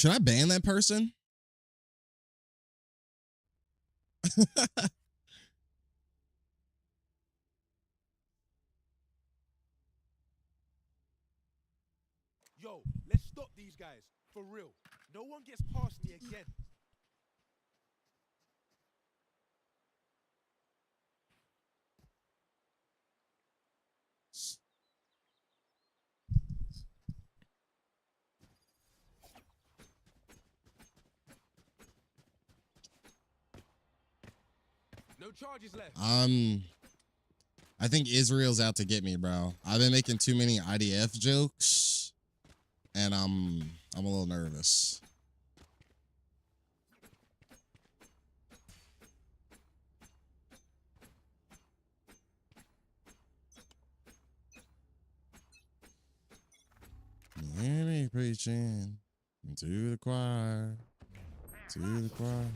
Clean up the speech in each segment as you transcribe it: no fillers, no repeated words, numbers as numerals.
Should I ban that person? Yo, let's stop these guys. For real. No one gets past me again. No charges left. I think Israel's out to get me, bro. I've been making too many IDF jokes, and I'm a little nervous. You hear me preaching to the choir, to the choir.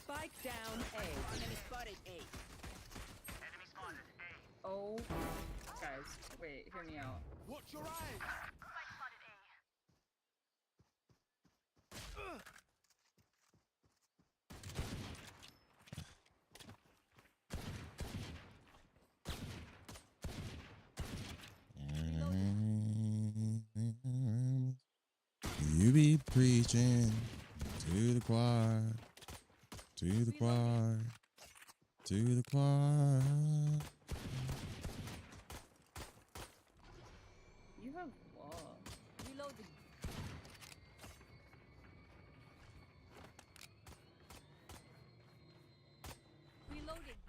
Spike down A. Enemy spotted A. Enemy spotted A. Oh, guys, wait, hear me out. Watch your eyes. Spike spotted A. You be preaching to the choir, to the choir, to the choir. You have what? Reloading. Reloading.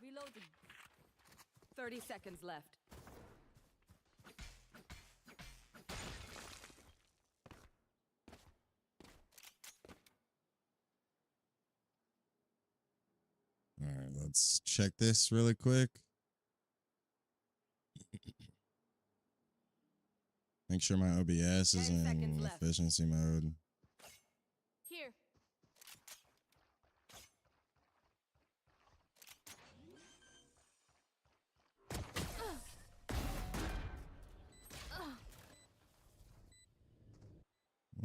Reloading. 30 seconds left. All right, let's check this really quick. Make sure my OBS is 10 in seconds left. efficiency mode. Here.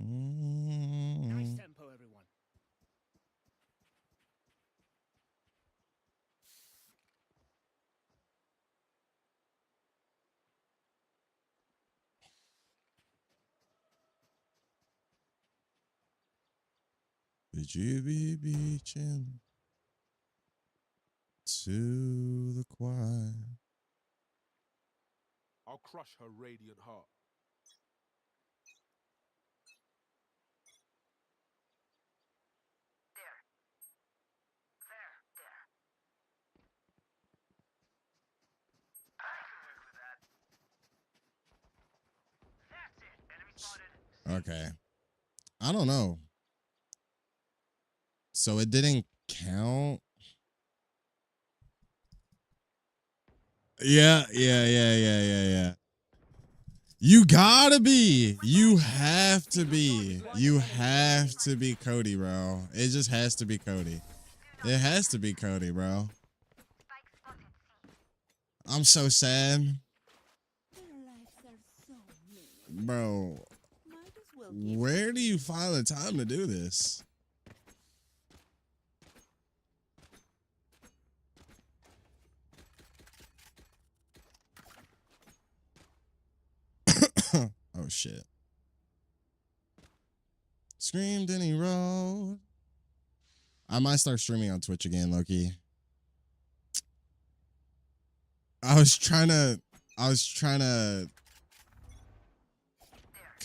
Nice tempo, everyone. Would you be beaching to the choir? I'll crush her radiant heart. Okay. I don't know. So it didn't count. Yeah. You gotta be. You have to be. You have to be Cody, bro. It just has to be Cody. It has to be Cody, bro. I'm so sad. Bro, where do you find the time to do this? Oh, shit. Screamed and he rolled. I might start streaming on Twitch again, Loki. I was trying to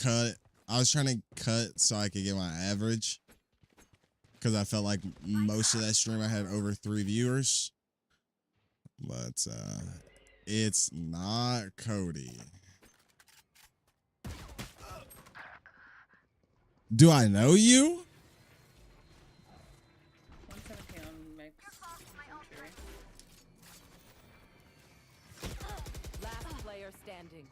cut. I was trying to cut so I could get my average. Because I felt like most of that stream I had over 3 viewers. But it's not Cody. Do I know you? 117 on mix. Last player standing.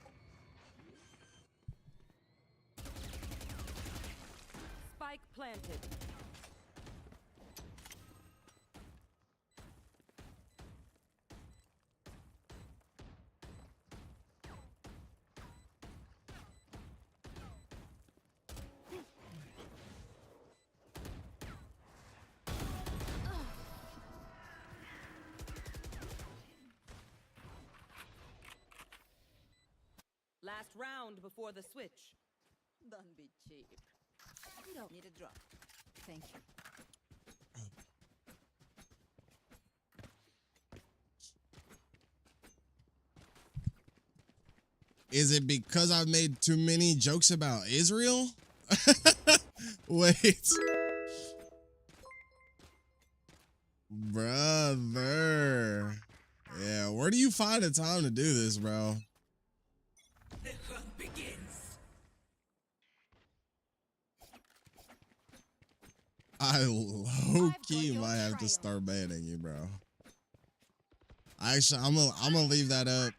Spike planted. Last round before the switch. Don't be cheap. You don't need a drop. Thank you. Is it because I've made too many jokes about Israel? Wait. Brother. Yeah, where do you find the time to do this, bro? The hunt begins. I low-key might have to start banning you, bro. Actually, I'm gonna leave that up.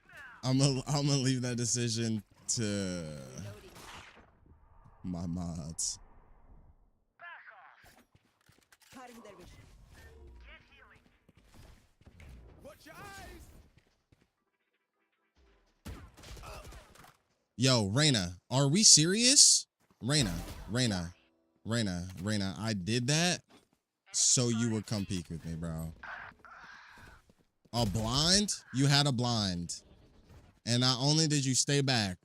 I'm gonna leave that decision to my mods. Cutting their vision. Watch your eyes. Yo, Reyna, are we serious? Reyna, I did that so you would come peek with me, bro. A blind? You had a blind. And not only did you stay back,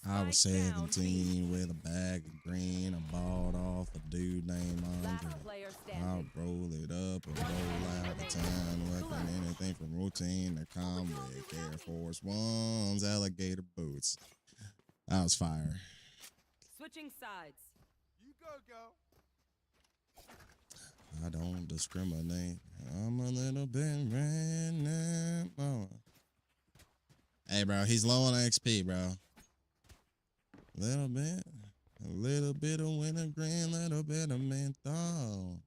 I was 17 with a bag of green. I bought off a dude named Andre. I'll roll it up and roll out the time. Weapon, anything from routine to come with Air Force Ones, alligator boots. That was fire. Switching sides. You go, girl. I don't discriminate. I'm a little bit random. Oh. Hey, bro, he's low on XP, bro. A little bit of wintergreen, little bit of menthol.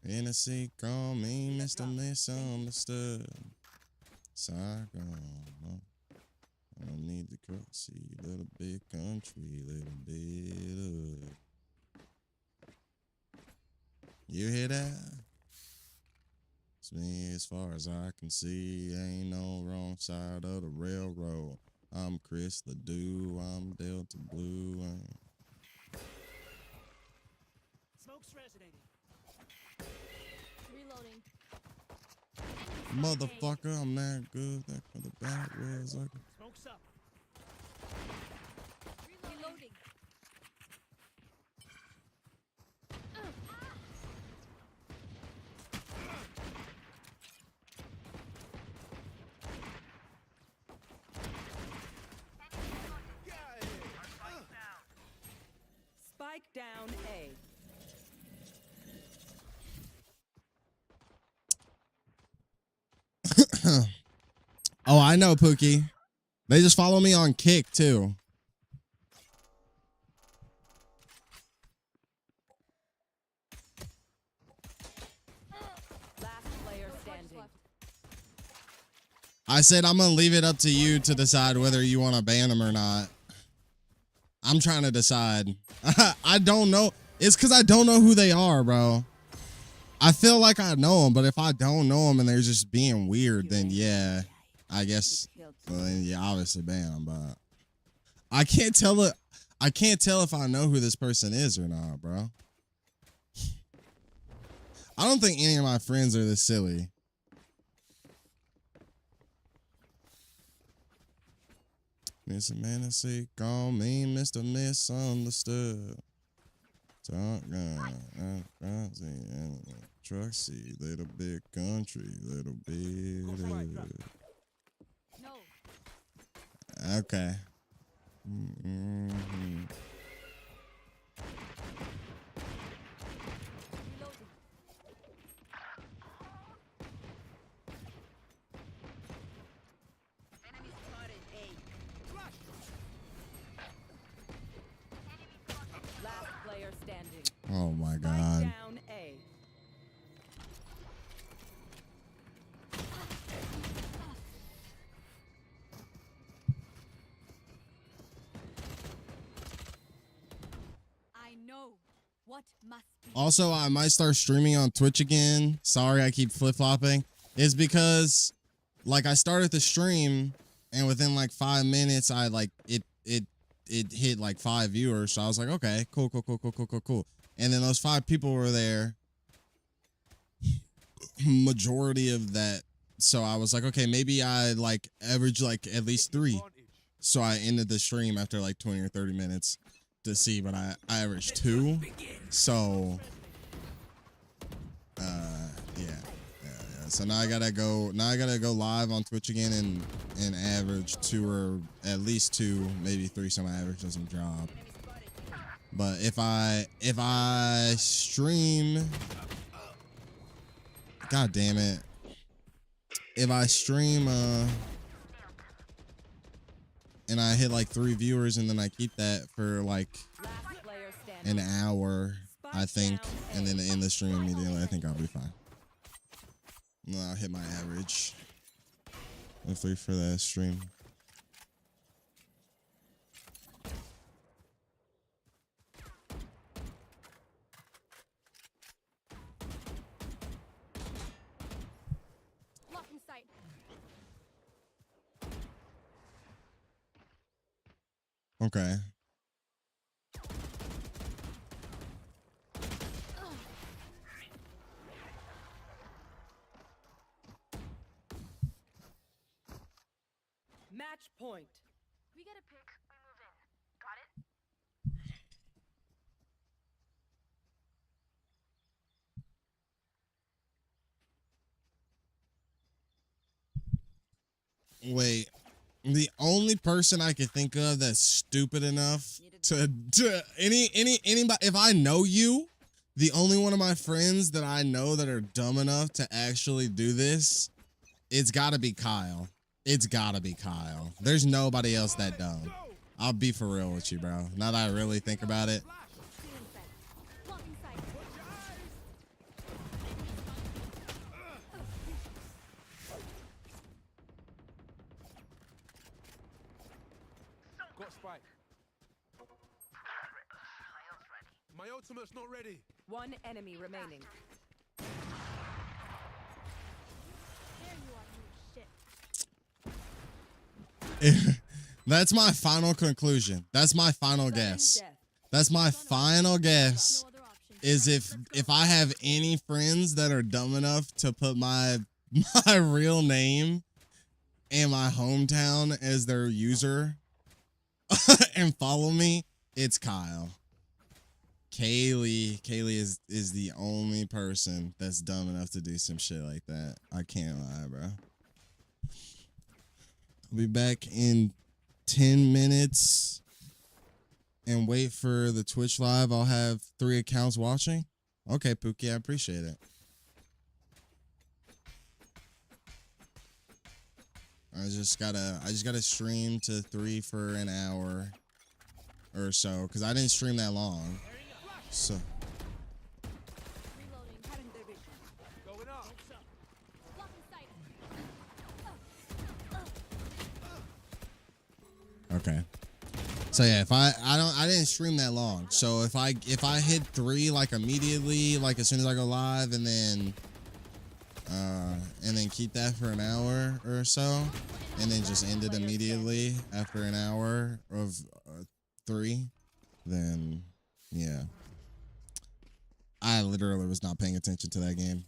Hennessy, call me Mr. Misunderstood. Saigon. I need the currency, little bit country, little bit of. You hear that? It's me as far as I can see. Ain't no wrong side of the railroad. I'm Chris Ledoux. I'm Delta Blue. Smoke's resonating. Reloading. Motherfucker, I'm that good. That for the back was like. Smoke's up. Reloading. Spike down A. Oh, I know, Pookie. They just follow me on Kick, too. Last player standing. I said I'm going to leave it up to you to decide whether you want to ban them or not. I'm trying to decide. I don't know. It's because I don't know who they are, bro. I feel like I know them, but if I don't know them and they're just being weird, then yeah, I guess, well, then yeah, obviously ban them, but I can't tell it. I can't tell if I know who this person is or not, bro. I don't think any of my friends are this silly. Miss Fantasy, call me Mr. Misunderstood. Talk gun, truck seat, little bit country, little bit. No. Okay. Mm-hmm. Reloading. Enemy spotted A. Last player standing. Oh my Spike God. down A. What must be? Also, I might start streaming on Twitch again. Sorry, I keep flip-flopping. It's because, like, I started the stream, and within like 5 minutes, I like it hit like 5 viewers. So I was like, okay, cool. And then those 5 people were there. Majority of that. So I was like, okay, maybe I like average like at least 3. So I ended the stream after like 20 or 30 minutes to see, but I averaged 2. So, yeah. So now I gotta go live on Twitch again and average 2 or at least 2, maybe 3. So my average doesn't drop. But if I stream, god damn it. If I stream, and I hit like 3 viewers and then I keep that for like Last player standing. an hour, I think, and then end the stream immediately, I think I'll be fine. And then I'll hit my average. Hopefully for that stream. Blocking sight. Okay. Match point. We get a pick, we move in. Got it? Wait. The only person I could think of that's stupid enough to anybody, if I know you, the only one of my friends that I know that are dumb enough to actually do this, it's gotta be Kyle. It's gotta be Kyle. There's nobody else that dumb. I'll be for real with you, bro. Now that I really think about it. Blocking sight. Got spike. My ultimate's not ready. One enemy remaining. There you are, you shit. That's my final conclusion. That's my final guess. Death. That's my final guess. No other option. Is if I have any friends that are dumb enough to put my real name and my hometown as their user and follow me, it's Kyle. Kaylee is the only person that's dumb enough to do some shit like that. I can't lie, bro. I'll be back in 10 minutes and wait for the Twitch live. I'll have 3 accounts watching. Okay, Pookie, I appreciate it. I just gotta stream to 3 for an hour or so because I didn't stream that long. So Reloading. Having their vision. Going up. Blocking sight. okay. So yeah, if I didn't stream that long. So if I hit 3 like immediately, like as soon as I go live, and then keep that for an hour or so, and then just end it immediately after an hour of 3, then yeah. I literally was not paying attention to that game.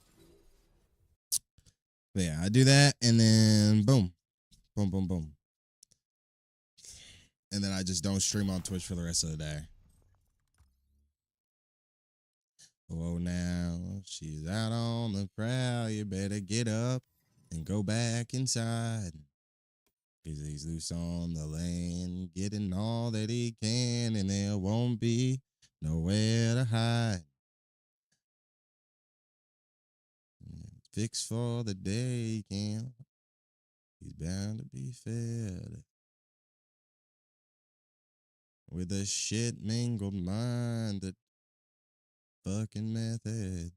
But yeah, I do that, and then boom. Boom, boom, boom. And then I just don't stream on Twitch for the rest of the day. Oh, now she's out on the prowl. You better get up and go back inside. 'Cause he's loose on the land, getting all that he can, and there won't be nowhere to hide. Fix for the day camp. He's bound to be fed with a shit mingled mind, that fucking method.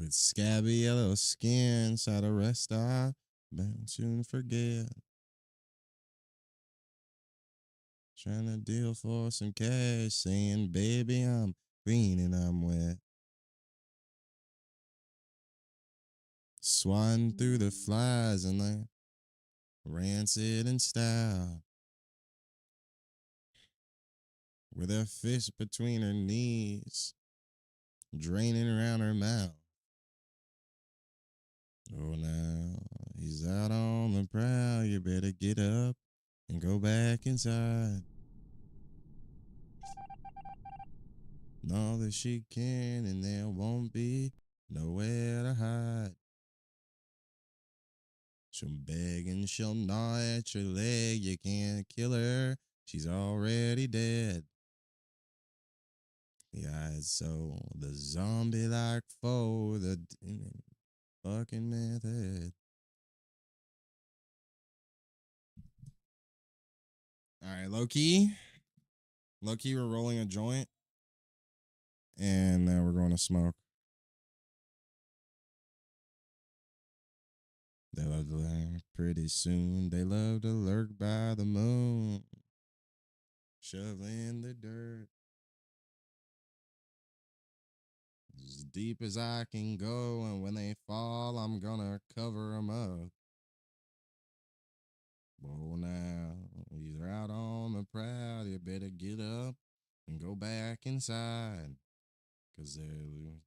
With scabby yellow skin, inside a rest stop, bound soon forget. Trying to deal for some cash, saying, baby, I'm green and I'm wet. Swatting through the flies and like rancid in style. With her fist between her knees, draining around her mouth. Oh, now he's out on the prowl. You better get up and go back inside. And all that she can, and there won't be nowhere to hide. She'll beg and she'll gnaw at your leg. You can't kill her. She's already dead. Yeah, so the zombie-like foe, the fucking method. All right, low key, we're rolling a joint, and we're going to smoke. They love to lurk pretty soon. They love to lurk by the moon, shoveling the dirt. As deep as I can go, and when they fall, I'm gonna cover them up. Whoa, now, you're out on the prowl, you better get up and go back inside. 'Cause they're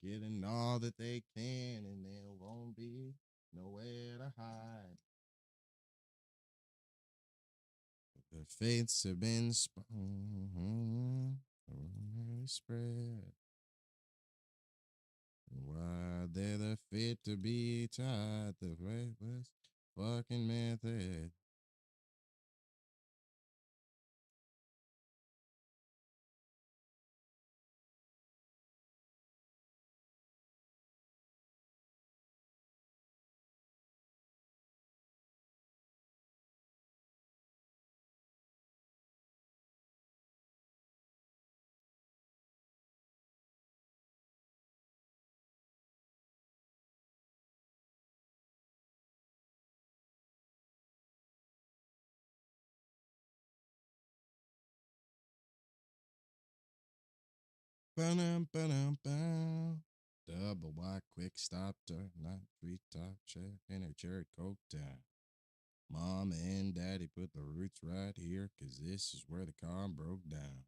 getting all that they can, and there won't be nowhere to hide. The fates have been spread. Why they're the fit to be tied, the reckless fucking method. Ba-dum, double wide quick stop, turn not free top check and a cherry coke down. Mom and daddy put the roots right here, 'cause this is where the car broke down.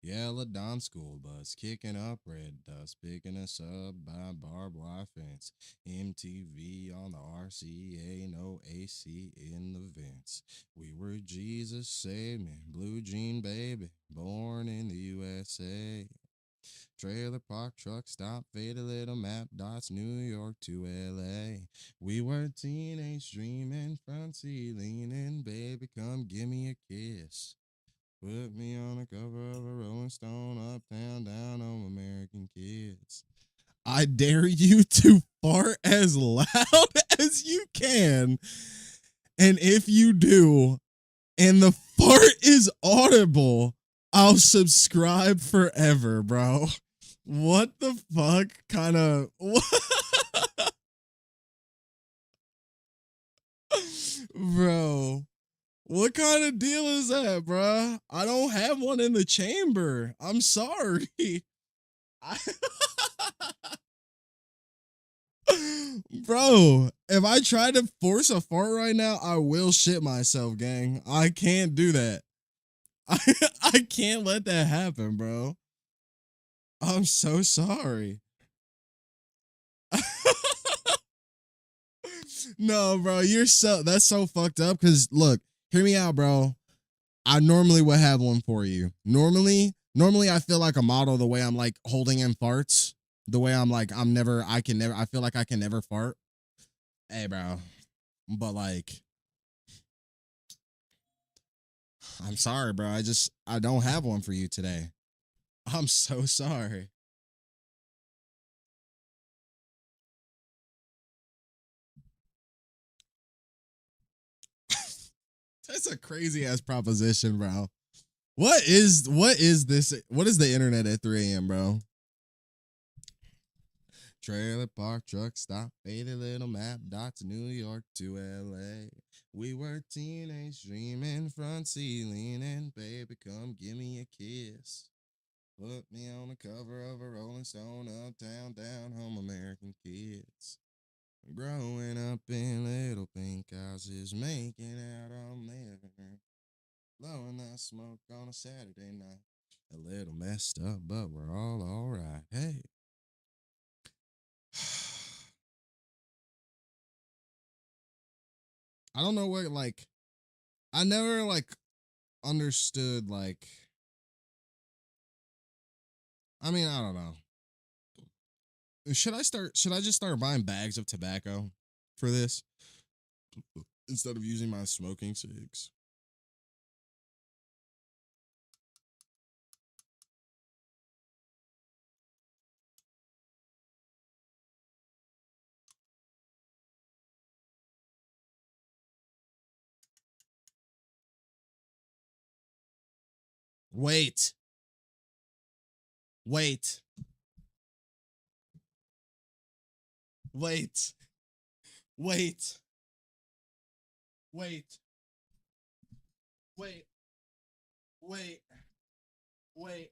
Yellow Don school bus kicking up red dust, picking us up by barbed wire fence. MTV on the RCA, no AC in the vents. We were Jesus saved me, blue jean baby, born in the USA. Trailer park truck stop, faded little map dots, New York to LA. We were teenage dreaming, front seat leaning, baby, come give me a kiss. Put me on the cover of a Rolling Stone, uptown, down on American Kids. I dare you to fart as loud as you can. And if you do, and the fart is audible, I'll subscribe forever, bro. What the fuck kind of... Bro, what kind of deal is that, bro? I don't have one in the chamber. I'm sorry. Bro, if I try to force a fart right now, I will shit myself, gang. I can't do that. I can't let that happen, bro. I'm so sorry. No, bro, that's so fucked up. Cause look, hear me out, bro. I normally would have one for you. Normally I feel like a model the way I'm like holding in farts. The way I'm like, I feel like I can never fart. Hey, bro. But like, I'm sorry, bro. I don't have one for you today. I'm so sorry. That's a crazy ass proposition, bro. What is this? What is the internet at 3 a.m., bro? Trailer park, truck stop, faded little map, dots, New York to LA. We were teenage dreaming, front seat leaning, baby, come give me a kiss. Put me on the cover of a Rolling Stone, uptown, down home, American kids. Growing up in little pink houses, making out on living room, blowing that smoke on a Saturday night. A little messed up, but we're all right. Hey. I don't know what, like, I never, like, understood, like, I mean, I don't know. Should I just start buying bags of tobacco for this instead of using my smoking cigs? Wait. Wait. Wait. Wait. Wait. Wait. Wait. Wait.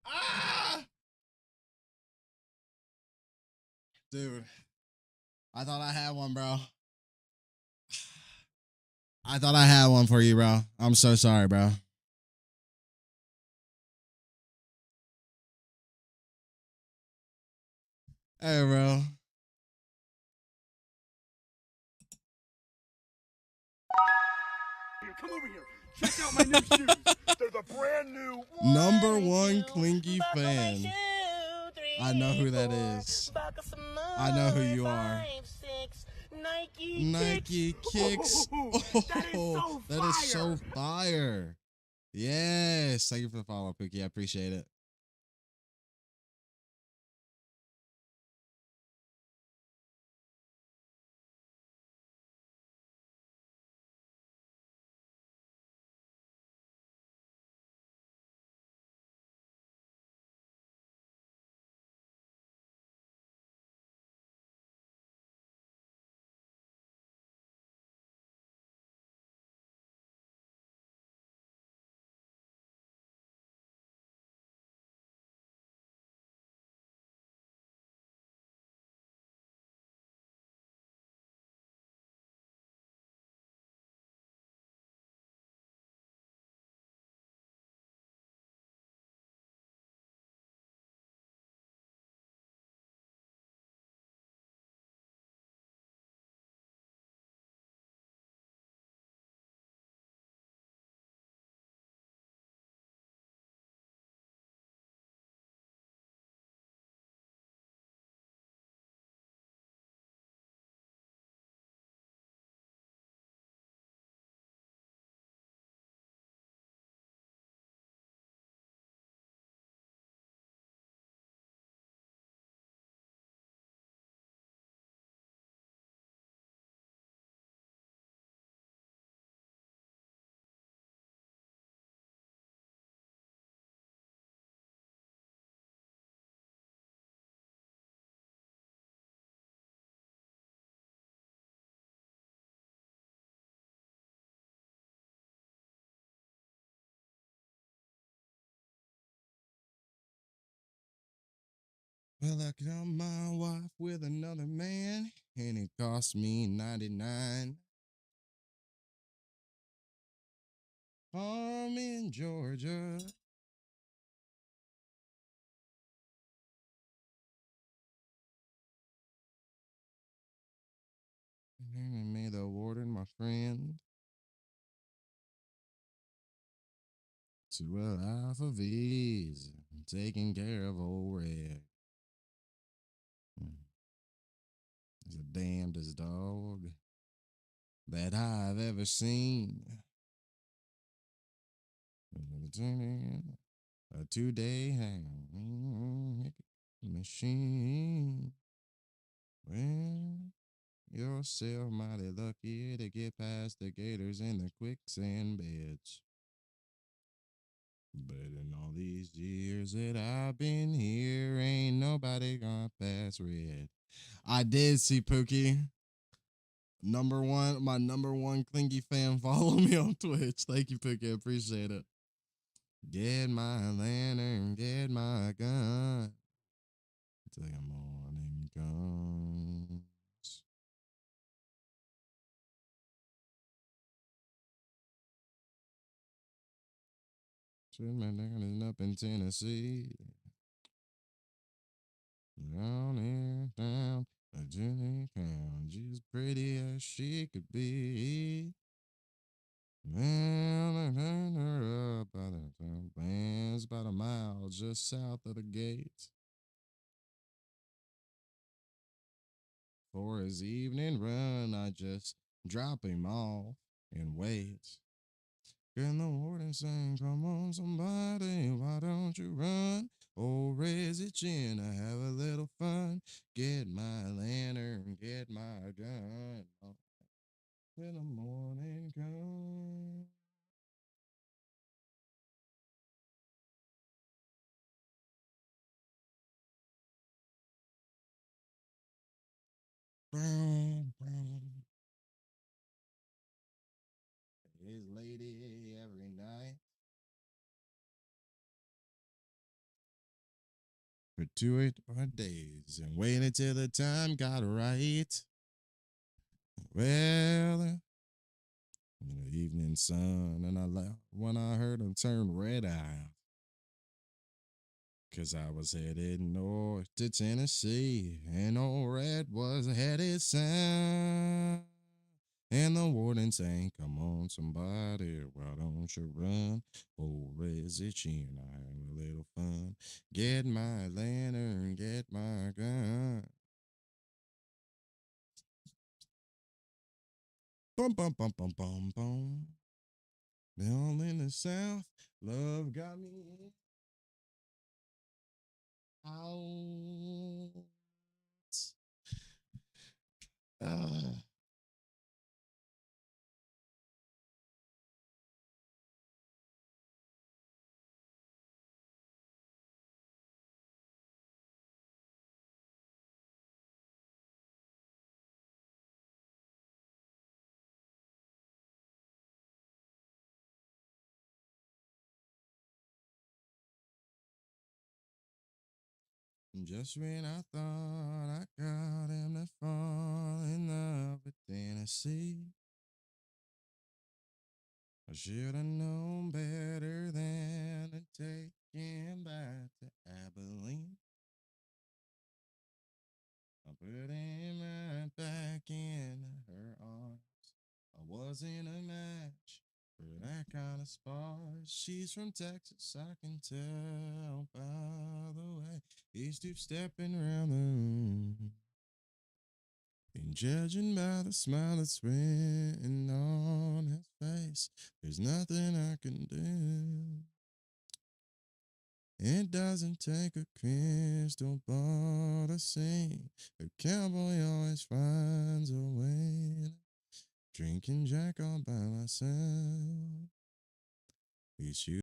Ah! Dude. I thought I had one, bro. I thought I had one for you, bro. I'm so sorry, bro. Hey, bro. Come over here. Check out my new shoes. They're the brand new Number one clingy fan. I know who that is. I know who you are. Nike kicks. Oh, that is so fire. Yes. Thank you for the follow, Pookie. I appreciate it. Well, I got my wife with another man, and it cost me 99. I'm in Georgia. And may the warden, my friend, to a life of ease, taking care of old Red. He's the damnedest dog that I've ever seen. A 2-day machine. Well, yourself mighty lucky to get past the gators and the quicksand beds. But in all these years that I've been here, ain't nobody gonna pass red. I did see Pookie. My number one Clingy fan. Follow me on Twitch. Thank you, Pookie. I appreciate it. Get my lantern, get my gun. Till the morning comes. Shoot my nigga up in Tennessee. Down here, down a Jenny town. She's pretty as she could be. Well, I turned her up by the town plans about a mile just south of the gate. For his evening run, I just drop him off and wait. Can the warden sing, come on somebody, why don't you run? Oh, raise your chin, I have a little fun. Get my lantern, get my gun. Oh, till the morning comes. Boom, boom. His lady every night. For 2 days and waited till the time got right. Well, in the evening sun, and I laughed when I heard him turn red eye. 'Cause I was headed north to Tennessee, and old Red was headed south. And the warden saying, come on, somebody, why don't you run? Oh, raise it chin, I have a little fun. Get my lantern, get my gun. Bum, bum, bum, bum, bum, bum. Down in the South, love got me out. Ah. Just when I thought I got him to fall in love with Tennessee, I should have known better than to take him back to Abilene. I put him right back in her arms. I wasn't a match for that kind of spark. She's from Texas, I can tell by the way he's two-stepping around the room. And judging by the smile that's written on his face, there's nothing I can do. It doesn't take a crystal ball to sing. A cowboy always finds a way. Drinking Jack all by myself. He's